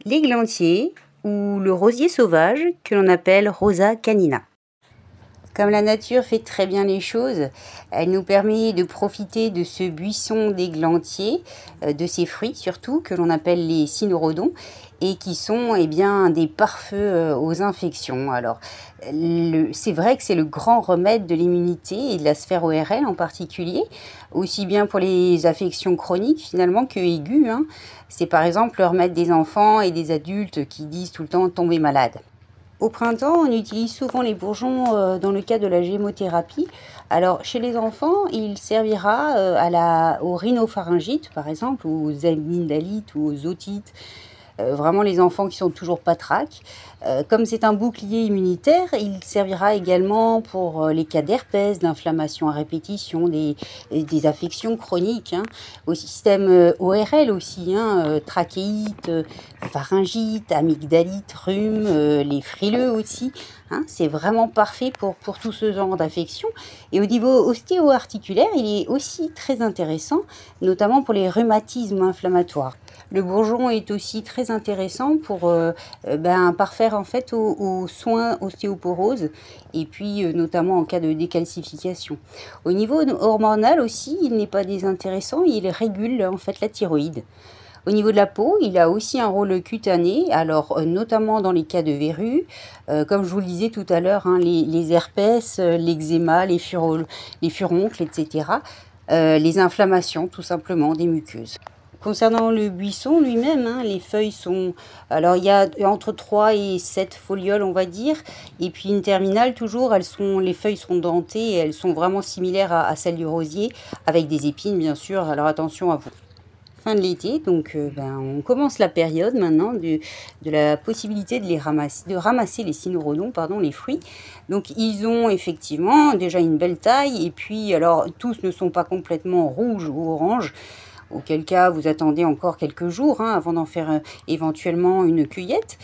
l'églantier ou le rosier sauvage que l'on appelle Rosa canina. Comme la nature fait très bien les choses, elle nous permet de profiter de ce buisson d'églantier, de ses fruits surtout, que l'on appelle les cynorrhodons, et qui sont des pare-feux aux infections. Alors, c'est vrai que c'est le grand remède de l'immunité et de la sphère ORL en particulier, aussi bien pour les affections chroniques finalement que aiguës, hein. C'est par exemple le remède des enfants et des adultes qui disent tout le temps tomber malade. Au printemps, on utilise souvent les bourgeons dans le cas de la gémothérapie. Alors, chez les enfants, il servira aux rhinopharyngites, par exemple, aux amygdalites ou aux otites. Vraiment les enfants qui sont toujours patraques. Comme c'est un bouclier immunitaire, il servira également pour les cas d'herpès, d'inflammation à répétition, des affections chroniques, hein. Au système ORL aussi, hein, trachéite, pharyngite, amygdalite, rhume, les frileux aussi, hein. C'est vraiment parfait pour tout ce genre d'affections. Et au niveau ostéo-articulaire, il est aussi très intéressant, notamment pour les rhumatismes inflammatoires. Le bourgeon est aussi très intéressant pour parfaire en fait aux soins ostéoporose et puis notamment en cas de décalcification. Au niveau hormonal aussi, il n'est pas désintéressant, il régule en fait la thyroïde. Au niveau de la peau, il a aussi un rôle cutané, alors notamment dans les cas de verrues, comme je vous le disais tout à l'heure, hein, les herpès, l'eczéma, les furoncles, etc. Les inflammations tout simplement des muqueuses. Concernant le buisson lui-même, hein, les feuilles sont... Alors, il y a entre 3 et 7 folioles, on va dire. Et puis, une terminale, toujours, les feuilles sont dentées et elles sont vraiment similaires à celles du rosier, avec des épines, bien sûr. Alors, attention à vous. Fin de l'été, donc on commence la période maintenant de la possibilité de ramasser les cynorrhodons, pardon, les fruits. Donc ils ont effectivement déjà une belle taille et puis alors tous ne sont pas complètement rouges ou oranges, auquel cas vous attendez encore quelques jours hein, avant d'en faire éventuellement une cueillette.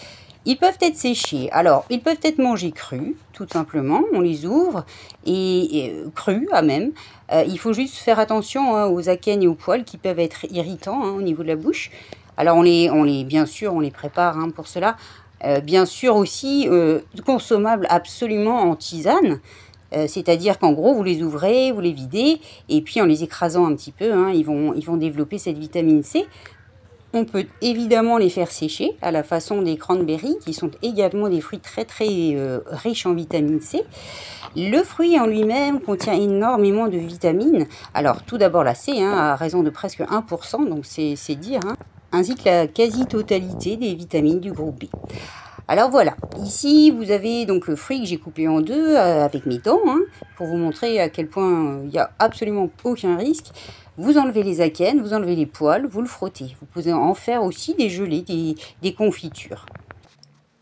Ils peuvent être séchés. Alors, ils peuvent être mangés crus, tout simplement. On les ouvre, et crus à même. Il faut juste faire attention hein, aux akènes et aux poils qui peuvent être irritants hein, au niveau de la bouche. Alors, bien sûr, on les prépare hein, pour cela. Bien sûr aussi, consommables absolument en tisane. C'est-à-dire qu'en gros, vous les ouvrez, vous les videz, et puis en les écrasant un petit peu, hein, ils vont développer cette vitamine C. On peut évidemment les faire sécher à la façon des cranberries qui sont également des fruits très riches en vitamine C. Le fruit en lui-même contient énormément de vitamines. Alors tout d'abord la C hein, à raison de presque 1%, donc c'est dire, hein, ainsi que la quasi-totalité des vitamines du groupe B. Alors voilà, ici vous avez donc le fruit que j'ai coupé en deux avec mes dents, hein, pour vous montrer à quel point il n'y a absolument aucun risque. Vous enlevez les akènes, vous enlevez les poils, vous le frottez. Vous pouvez en faire aussi des gelées, des confitures.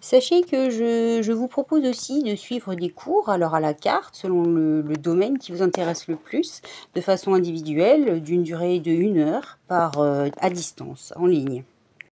Sachez que je vous propose aussi de suivre des cours, alors à la carte, selon le domaine qui vous intéresse le plus, de façon individuelle, d'une durée de 1 heure à distance, en ligne.